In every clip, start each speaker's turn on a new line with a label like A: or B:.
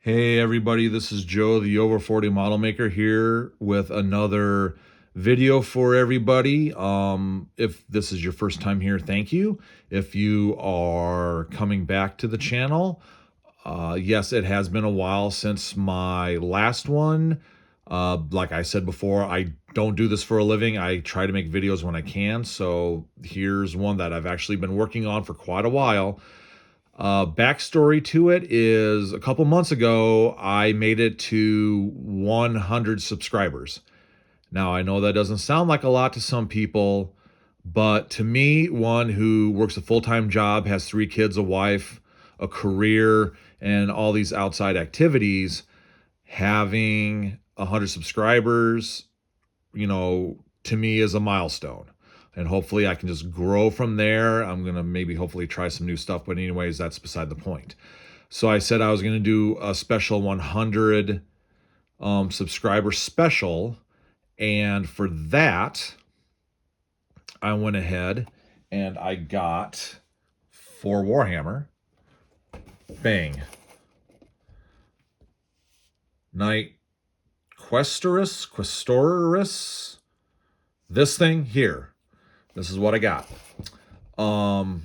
A: Hey everybody, this is Joe, the Over 40 Model Maker here with another video for everybody. If this is your first time here, thank you. If you are coming back to the channel, yes, it has been a while since my last one. Like I said before, I don't do this for a living. I try to make videos when I can. So here's one that I've actually been working on for quite a while. Backstory to it is a couple months ago, I made it to 100 subscribers. Now, I know that doesn't sound like a lot to some people, but to me, one who works a full-time job, has 3 kids, a wife, a career, and all these outside activities, having 100 subscribers, to me is a milestone. And hopefully I can just grow from there. I'm going to maybe hopefully try some new stuff. But anyways, that's beside the point. So I said I was going to do a special 100 subscriber special. And for that, I went ahead and I got for Warhammer, bang, Knight Questoris, this thing here. This is what I got. And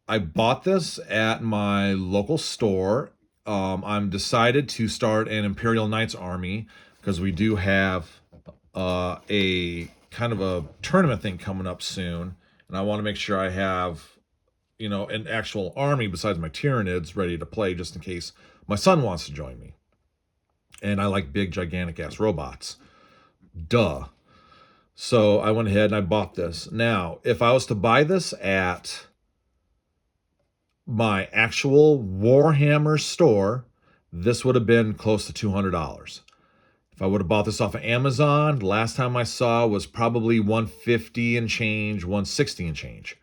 A: I bought this at my local store. I'm decided to start an Imperial Knights army because we do have a kind of a tournament thing coming up soon. And I want to make sure I have, an actual army besides my Tyranids ready to play just in case my son wants to join me. And I like big, gigantic ass robots. Duh. So I went ahead and I bought this. Now, if I was to buy this at my actual Warhammer store, this would have been close to $200. If I would have bought this off of Amazon, the last time I saw was probably $150 and change, $160 and change.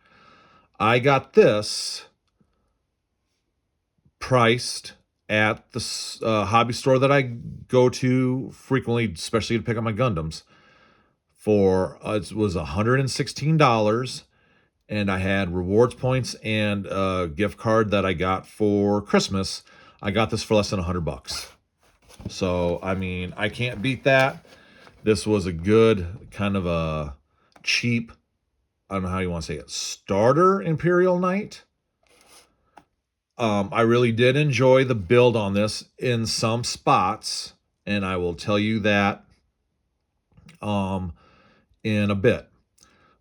A: I got this priced at the hobby store that I go to frequently, especially to pick up my Gundams, for it was $116, and I had rewards points and a gift card that I got for Christmas. I got this for less than $100. So I mean, I can't beat that. This was a good kind of a cheap, I don't know how you want to say it, starter Imperial Knight. I really did enjoy the build on this in some spots, and I will tell you that in a bit.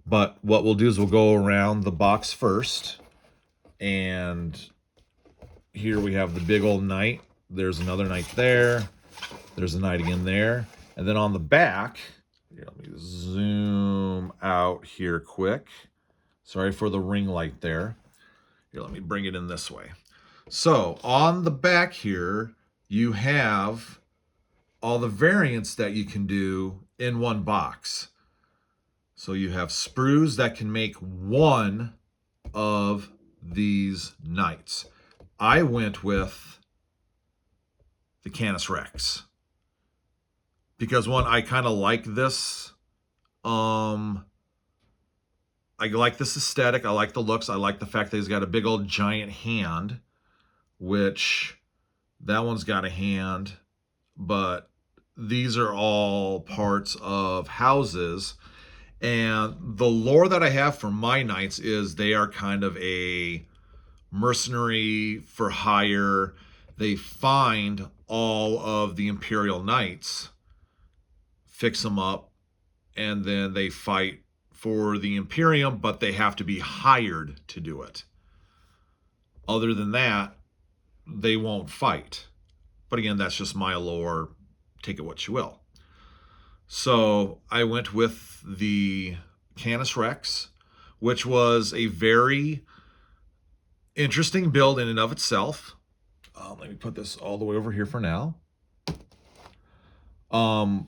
A: But what we'll do is we'll go around the box first, and here we have the big old knight. There's another knight there. There's a knight again there. And then on the back, here, let me zoom out here quick. Sorry for the ring light there. Here, let me bring it in this way. So on the back here, you have all the variants that you can do in one box. So you have sprues that can make one of these knights. I went with the Canis Rex because one, I kind of like this. I like this aesthetic. I like the looks. I like the fact that he's got a big old giant hand, which that one's got a hand, but these are all parts of houses. And the lore that I have for my knights is they are kind of a mercenary for hire. They find all of the Imperial Knights, fix them up, and then they fight for the Imperium, but they have to be hired to do it. Other than that, they won't fight. But again, that's just my lore. Take it what you will. So I went with the Canis Rex, which was a very interesting build in and of itself. Let me put this all the way over here for now. But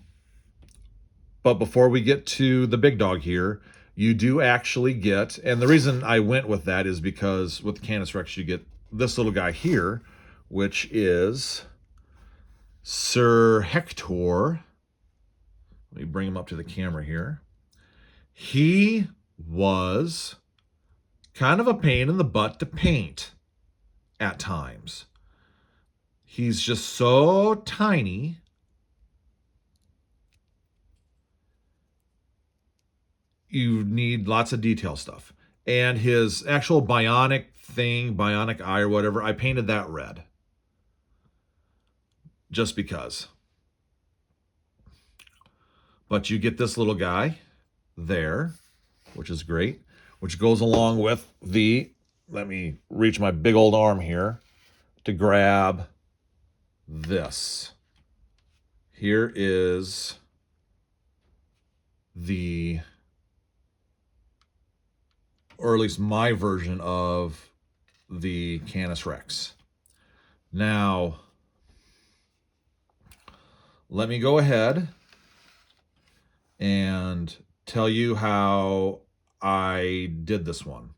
A: before we get to the big dog here, you do actually get, and the reason I went with that is because with the Canis Rex, you get this little guy here, which is Sir Hector. Let me bring him up to the camera here. He was kind of a pain in the butt to paint. at times. He's just so tiny. You need lots of detail stuff. And his actual bionic thing, bionic eye or whatever, I painted that red. Just because. But you get this little guy there, which is great, which goes along with the, let me reach my big old arm here to grab this. Here is the, or at least my version of the Canis Rex. Now, let me go ahead and tell you how I did this one.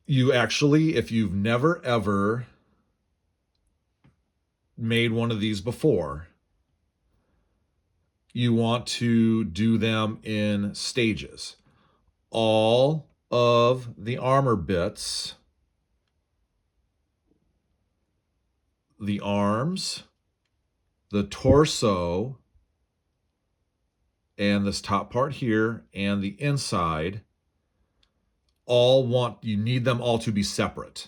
A: You actually, if you've never ever made one of these before, you want to do them in stages. All of the armor bits, the arms, the torso, and this top part here, and the inside, you need them all to be separate.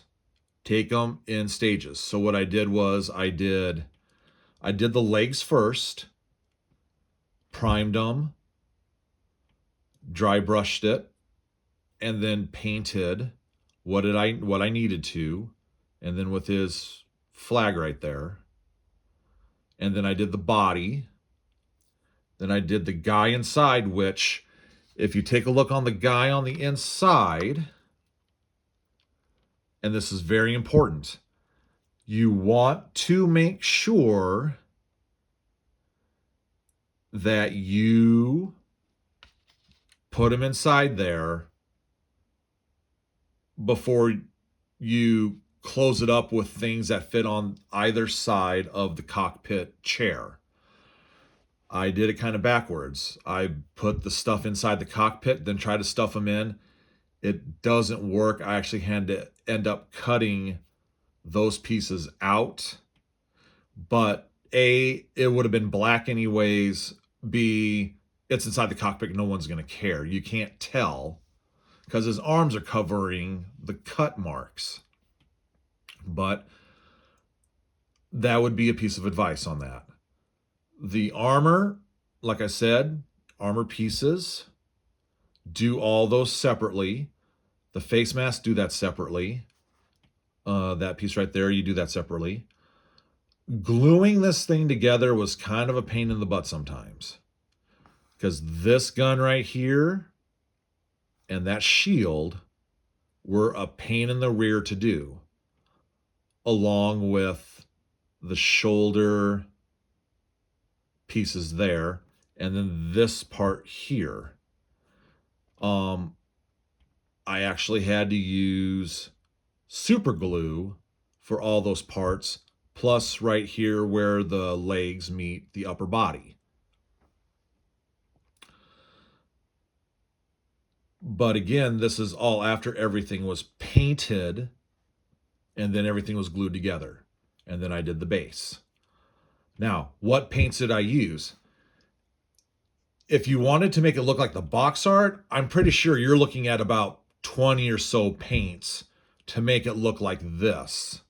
A: Take them in stages. So what I did was I did the legs first, primed them, dry brushed it, and then painted what I needed to, and then with his flag right there. And then I did the body. Then I did the guy inside, which, if you take a look on the guy on the inside, and this is very important, you want to make sure that you put him inside there before you close it up with things that fit on either side of the cockpit chair. I did it kind of backwards. I put the stuff inside the cockpit, then try to stuff them in. It doesn't work. I actually had to end up cutting those pieces out. But A, it would have been black anyways. B, it's inside the cockpit. No one's going to care. You can't tell because his arms are covering the cut marks. But that would be a piece of advice on that. The armor, like I said, armor pieces, do all those separately. The face mask, do that separately. That piece right there, you do that separately. Gluing this thing together was kind of a pain in the butt sometimes. Because this gun right here and that shield were a pain in the rear to do. Along with the shoulder pieces there. And then this part here. I actually had to use super glue for all those parts, plus right here where the legs meet the upper body. But again, this is all after everything was painted and then everything was glued together. And then I did the base. Now, what paints did I use? If you wanted to make it look like the box art, I'm pretty sure you're looking at about 20 or so paints to make it look like this.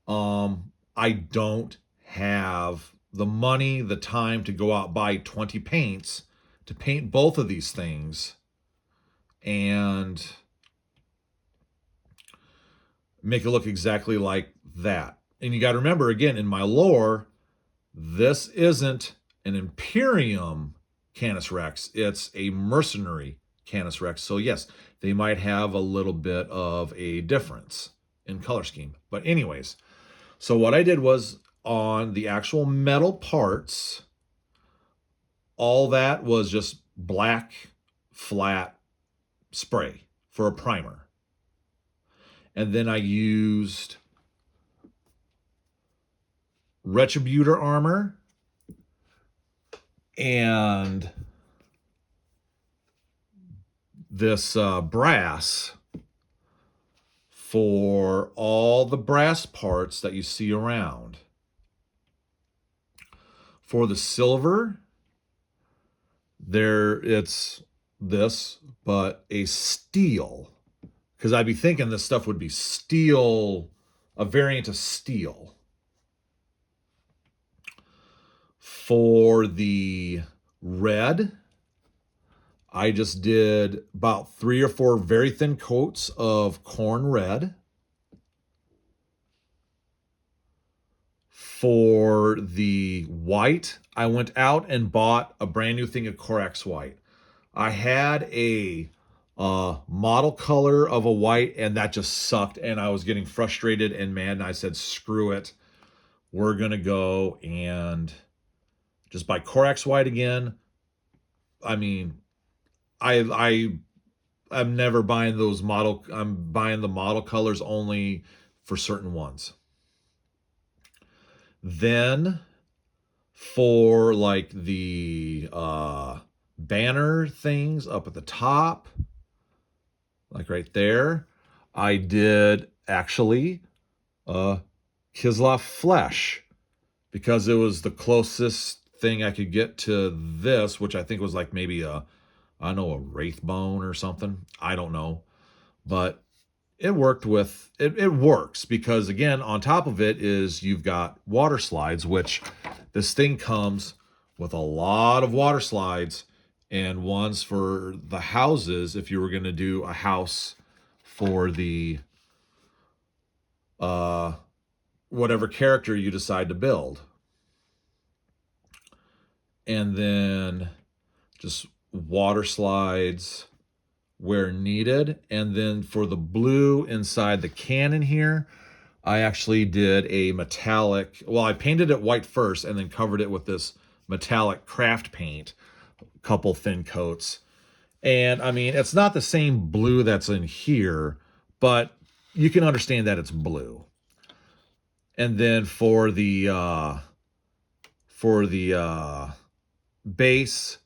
A: I don't have the money, the time to go out buy 20 paints to paint both of these things and make it look exactly like that. And you got to remember, again, in my lore, this isn't an Imperium Canis Rex. It's a mercenary Canis Rex. So yes, they might have a little bit of a difference in color scheme. But anyways, so what I did was on the actual metal parts, all that was just black, flat spray for a primer. And then I used Retributor armor and this brass for all the brass parts that you see around. For the silver, it's this, but a steel. Because I'd be thinking this stuff would be steel, a variant of steel. For the red, I just did about 3 or 4 very thin coats of corn red. For the white, I went out and bought a brand new thing of Corax white. I had a model color of a white, and that just sucked, and I was getting frustrated and mad, and I said, screw it. We're going to go and just buy Corax white again. I mean, I'm never buying those model. I'm buying the model colors only for certain ones. Then for like the banner things up at the top, like right there, I did actually Kislev flesh, because it was the closest thing I could get to this, which I think was like maybe a wraith bone or something. I don't know. But it worked with, it works, because again, on top of it is you've got water slides, which this thing comes with a lot of water slides, and ones for the houses if you were going to do a house for the whatever character you decide to build. And then just water slides where needed. And then for the blue inside the cannon here, I actually did a metallic, well, I painted it white first and then covered it with this metallic craft paint, a couple thin coats. And I mean, it's not the same blue that's in here, but you can understand that it's blue. And then for the base,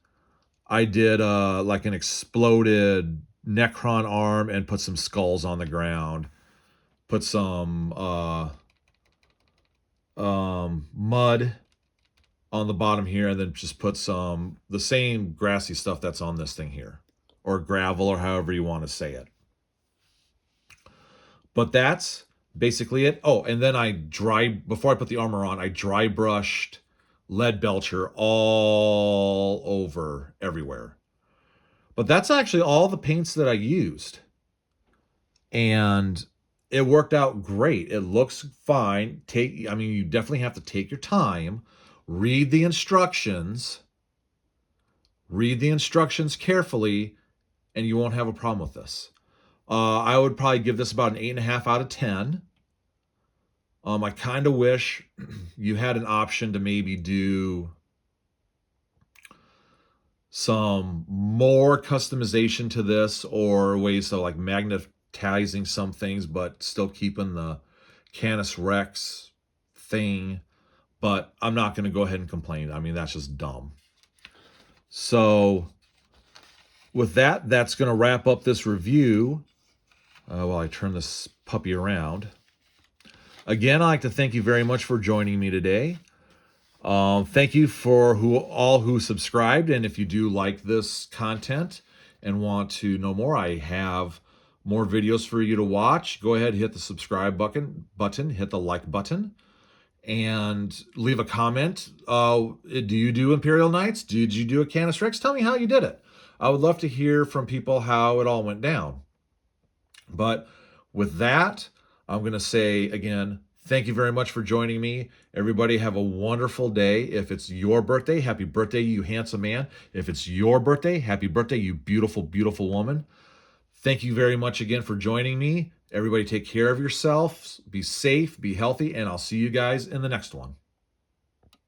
A: I did like an exploded Necron arm and put some skulls on the ground. Put some mud on the bottom here, and then just put some the same grassy stuff that's on this thing here, or gravel, or however you want to say it. But that's basically it. Oh, and then before I put the armor on, I dry brushed lead belcher all over everywhere. But that's actually all the paints that I used. And it worked out great. It looks fine. You definitely have to take your time, read the instructions carefully, and you won't have a problem with this. I would probably give this about an 8.5 out of 10. I kind of wish you had an option to maybe do some more customization to this, or ways of like magnetizing some things, but still keeping the Canis Rex thing. But I'm not going to go ahead and complain. I mean, that's just dumb. So with that, that's going to wrap up this review. While I turn this puppy around. Again, I'd like to thank you very much for joining me today. Thank you for all who subscribed. And if you do like this content and want to know more, I have more videos for you to watch. Go ahead, hit the subscribe button, hit the like button, and leave a comment. Do you do Imperial Knights? Did you do a Canis Rex? Tell me how you did it. I would love to hear from people how it all went down. But with that, I'm going to say again, thank you very much for joining me. Everybody have a wonderful day. If it's your birthday, happy birthday, you handsome man. If it's your birthday, happy birthday, you beautiful, beautiful woman. Thank you very much again for joining me. Everybody take care of yourselves, be safe, be healthy, and I'll see you guys in the next one.